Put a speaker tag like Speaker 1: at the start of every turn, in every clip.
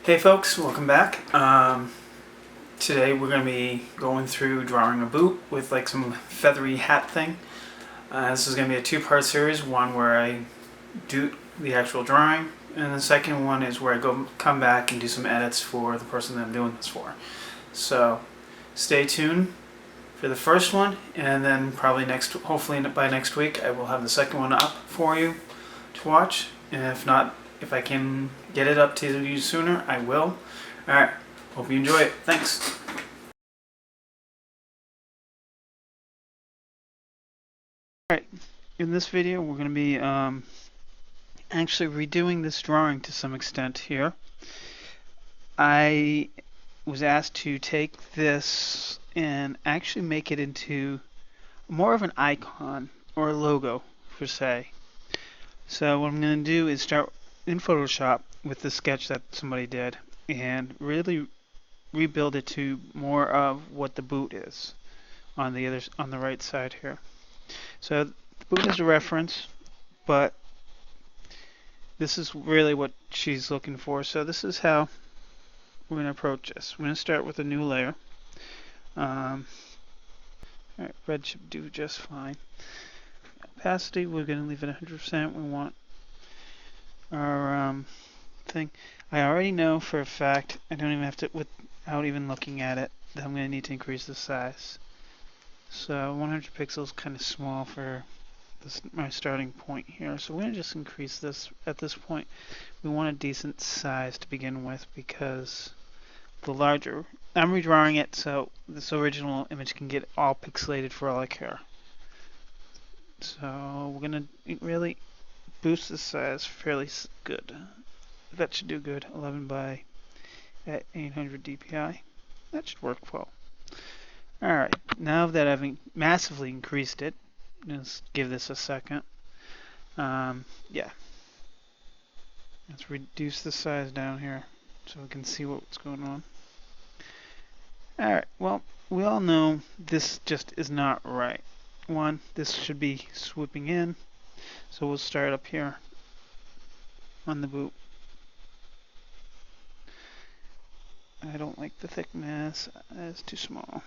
Speaker 1: Hey folks, welcome back. Today we're going to be going through drawing a boot with like some feathery hat thing. This is going to be a two-part series, one where I do the actual drawing, and the second one is where I come back and do some edits for the person that I'm doing this for. So stay tuned for the first one, and then probably hopefully by next week, I will have the second one up for you to watch. And if not, if I can get it up to you sooner, I will. Alright, hope you enjoy it. Thanks. Alright, in this video we're going to be actually redoing this drawing to some extent here. I was asked to take this and actually make it into more of an icon or a logo per se. So what I'm going to do is start in Photoshop with the sketch that somebody did and really rebuild it to more of what the boot is on the right side here. So the boot is a reference, but this is really what she's looking for. So this is how we're going to approach this. We're going to start with a new layer. Alright, red should do just fine. Opacity, we're going to leave it 100%. We want our thing. I already know for a fact, I don't even have to, without even looking at it, that I'm going to need to increase the size. So 100 pixels kind of small for my starting point here. So we're going to just increase this at this point. We want a decent size to begin with because the larger, I'm redrawing it so this original image can get all pixelated for all I care. So we're going to really boost the size fairly good. That should do good. 11 by at 800 dpi. That should work well. Alright, now that I've massively increased it, let's give this a second. Yeah. Let's reduce the size down here so we can see what's going on. Alright, well, we all know this just is not right. One, this should be swooping in. So we'll start up here on the boot. I don't like the thickness, it's too small.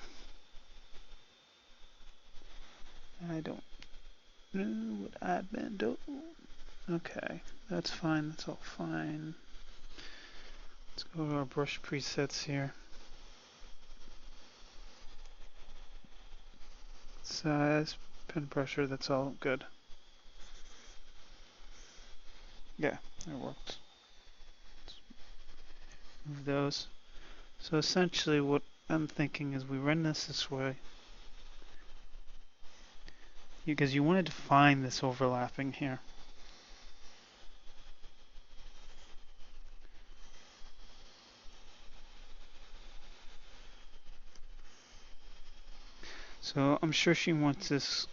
Speaker 1: I don't know what I've been doing. Okay, that's fine, that's all fine. Let's go to our brush presets here. Size, pen pressure, that's all good. Yeah, that works. Let's move those. So essentially what I'm thinking is we run this way because you want to define this overlapping here. So I'm sure she wants this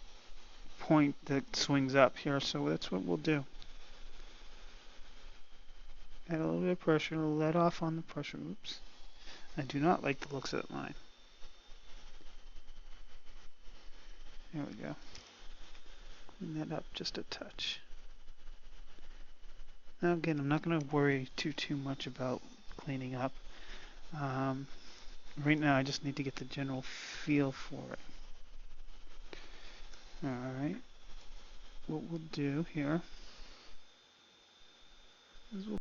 Speaker 1: point that swings up here, so that's what we'll do. Add a little bit of pressure, let off on the pressure. Oops. I do not like the looks of that line. There we go. Clean that up just a touch. Now again, I'm not going to worry too much about cleaning up. Right now I just need to get the general feel for it. Alright. What we'll do here is we'll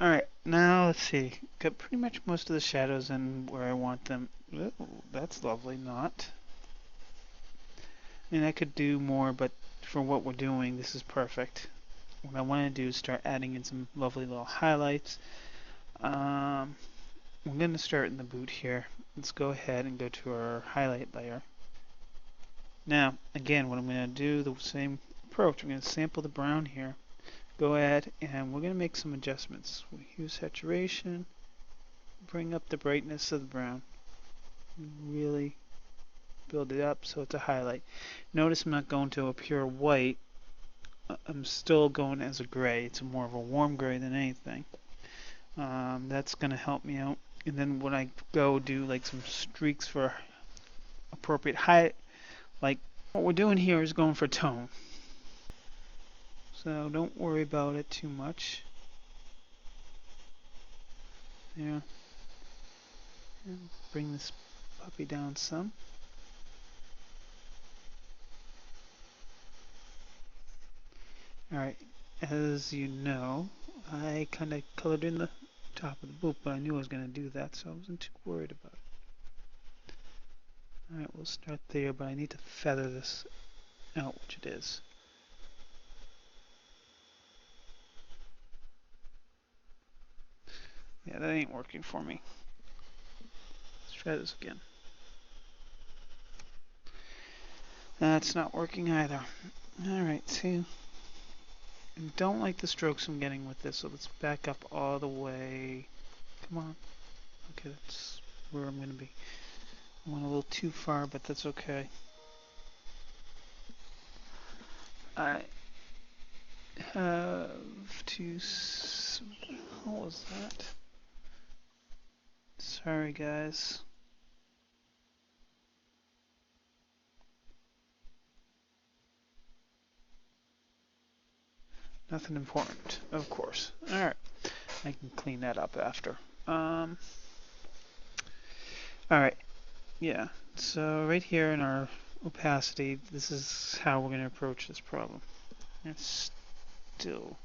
Speaker 1: Alright, now let's see. Got pretty much most of the shadows in where I want them. Ooh, that's lovely, not. I mean, I could do more, but for what we're doing, this is perfect. What I want to do is start adding in some lovely little highlights. We're going to start in the boot here. Let's go ahead and go to our highlight layer. Now, again, what I'm going to do, the same approach. I'm going to sample the brown here. Go ahead and we're going to make some adjustments. We use saturation, bring up the brightness of the brown, really build it up so it's a highlight. Notice I'm not going to a pure white. I'm still going as a gray. It's more of a warm gray than anything. That's going to help me out. And then when I go do like some streaks for appropriate height, like what we're doing here is going for tone. So don't worry about it too much. There. And bring this puppy down some. Alright, as you know, I kind of colored in the top of the boot, but I knew I was going to do that, so I wasn't too worried about it. Alright, we'll start there, but I need to feather this out, which it is. Yeah, that ain't working for me. Let's try this again. That's not working either. Alright, see. I don't like the strokes I'm getting with this, so let's back up all the way. Come on. Okay, that's where I'm going to be. I went a little too far, but that's okay. I have to... What was that? Sorry, guys. Nothing important, of course. Alright, I can clean that up after. Alright, yeah, so right here in our opacity, this is how we're going to approach this problem. It's still...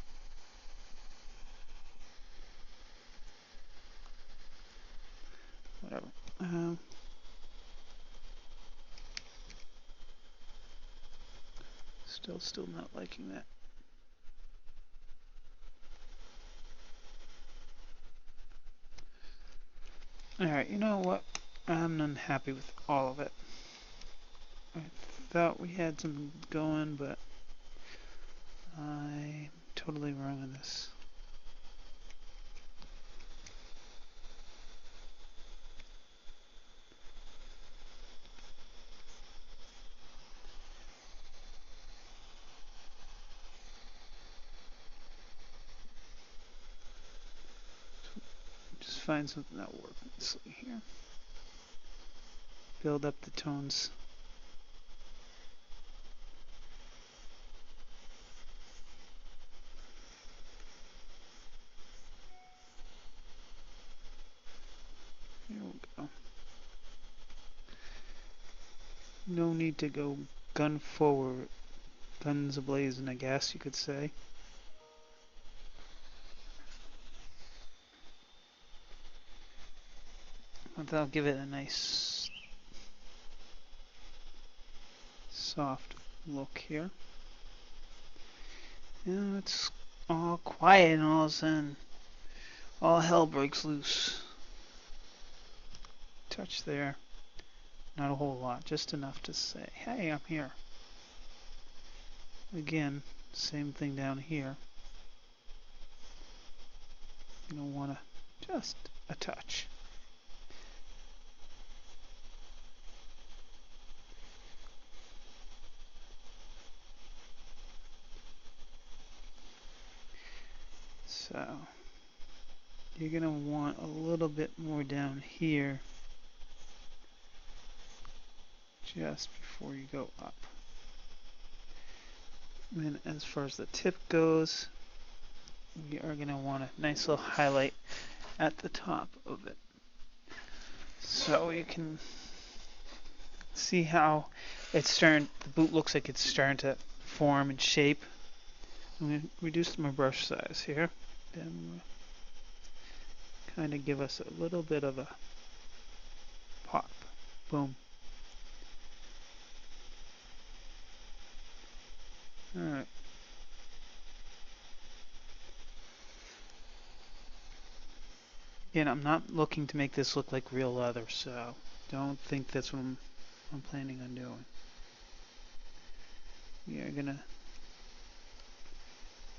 Speaker 1: whatever. Still not liking that. Alright, you know what? I'm unhappy with all of it. I thought we had something going, but I'm totally wrong on this. Just find something that works. Let's see here. Build up the tones. Here we go. No need to go gun forward. Guns ablazing, I guess you could say. But that'll give it a nice soft look here. And it's all quiet and all of a sudden all hell breaks loose. Touch there. Not a whole lot, just enough to say, hey, I'm here. Again, same thing down here. You don't want to, just a touch. So, you're going to want a little bit more down here just before you go up. And as far as the tip goes, we are going to want a nice little highlight at the top of it. So you can see how it's starting, the boot looks like it's starting to form and shape. I'm going to reduce my brush size here. Then kind of give us a little bit of a pop. Boom. Alright. Again, I'm not looking to make this look like real leather, so don't think that's what I'm planning on doing. We are gonna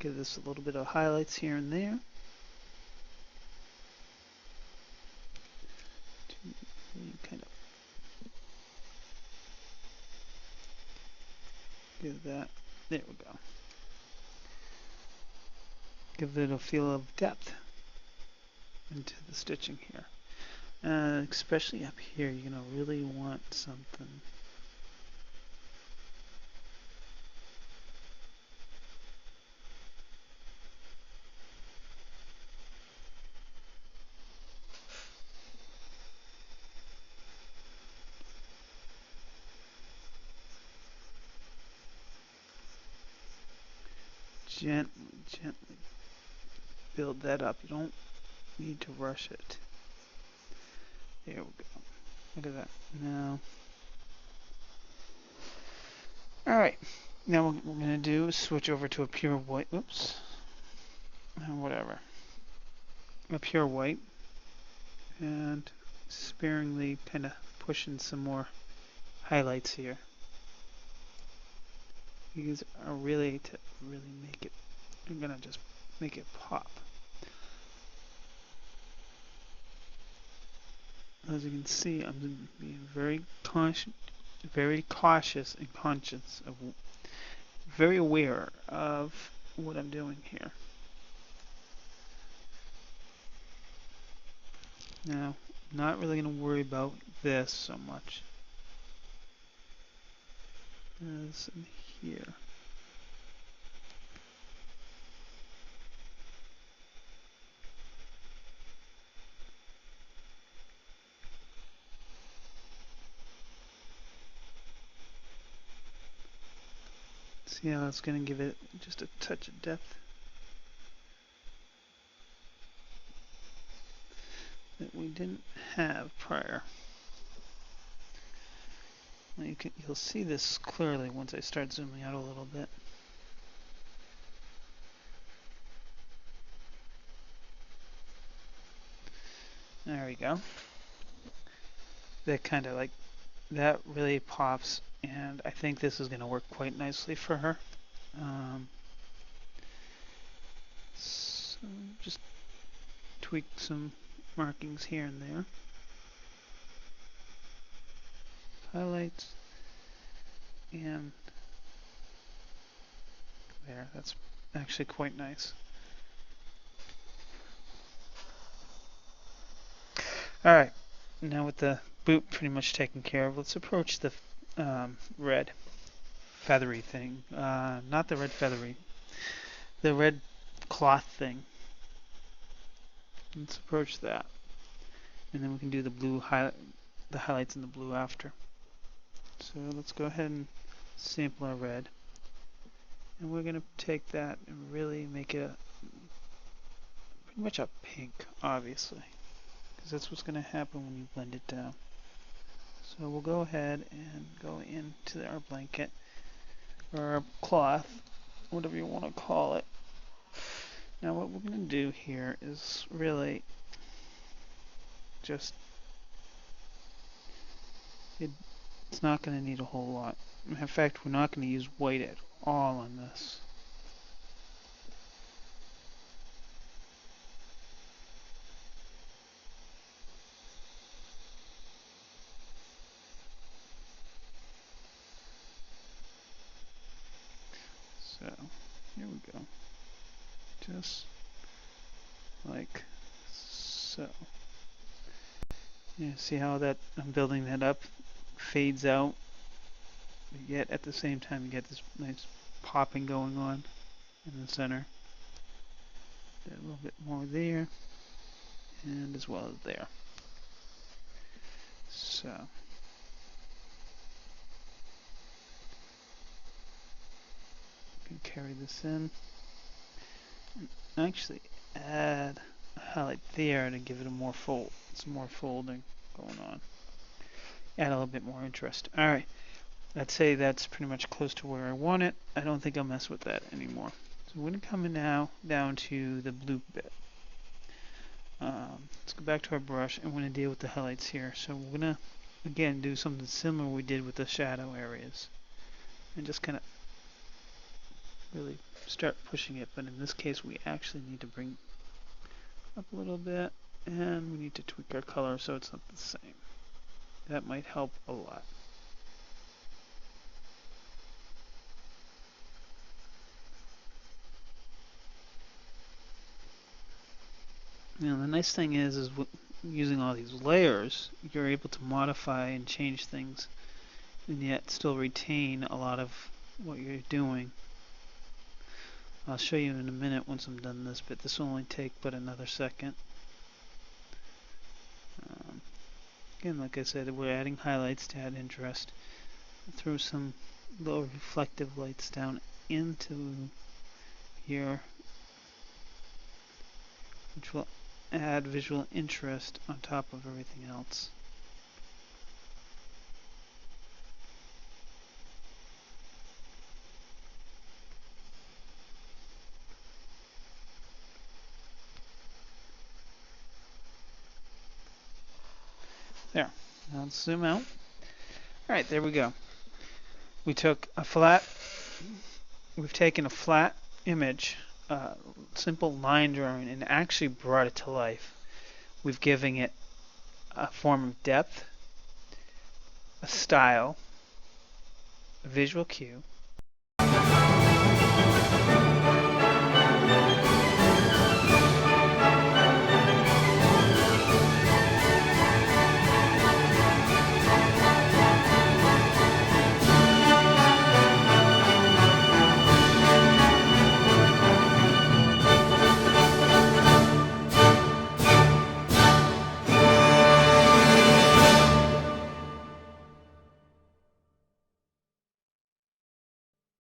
Speaker 1: give this a little bit of highlights here and there. To really kind of give that, there we go. Give it a feel of depth into the stitching here. Especially up here, you're gonna really want something. Gently build that up. You don't need to rush it. There we go. Look at that. Now, alright. Now what we're going to do is switch over to a pure white. Oops. Whatever. A pure white. And sparingly kind of push in some more highlights here. These are really to really make it. I'm going to just make it pop. As you can see, I'm being very cautious and conscious of, very aware of what I'm doing here. Now, I'm not really going to worry about this so much as in here. See how it's going to give it just a touch of depth that we didn't have prior. Well, you'll see this clearly once I start zooming out a little bit. There we go. That kind of like, that really pops, and I think this is going to work quite nicely for her. So just tweak some markings here and there. Highlights. And there, that's actually quite nice. Alright, now with the boot pretty much taken care of, let's approach the red feathery thing. Not the red feathery, the red cloth thing. Let's approach that. And then we can do the blue the highlights in the blue after. So let's go ahead and sample our red. And we're going to take that and really make it pretty much a pink, obviously. Because that's what's going to happen when you blend it down. So we'll go ahead and go into our blanket, or our cloth, whatever you want to call it. Now what we're going to do here is really just, it's not going to need a whole lot. In fact, we're not going to use white at all on this. So here we go. Just like so. You see how that I'm building that up, fades out, yet at the same time you get this nice popping going on in the center. A little bit more there, and as well as there. So you can carry this in and actually add a highlight there to give it a more fold, some more folding going on. Add a little bit more interest. All right, let's say that's pretty much close to where I want it. I don't think I'll mess with that anymore. So we're going to come in now down to the blue bit. Let's go back to our brush and we're going to deal with the highlights here. So we're going to, again, do something similar we did with the shadow areas. And just kind of really start pushing it. But in this case, we actually need to bring up a little bit. And we need to tweak our color so it's not the same. That might help a lot. Now the nice thing is using all these layers, you're able to modify and change things, and yet still retain a lot of what you're doing. I'll show you in a minute once I'm done this, but this will only take but another second. Again, like I said, we're adding highlights to add interest. Throw some low reflective lights down into here, which will add visual interest on top of everything else. There. Now let's zoom out. Alright, there we go. We've taken a flat image, simple line drawing, and actually brought it to life. We've given it a form of depth, a style, a visual cue,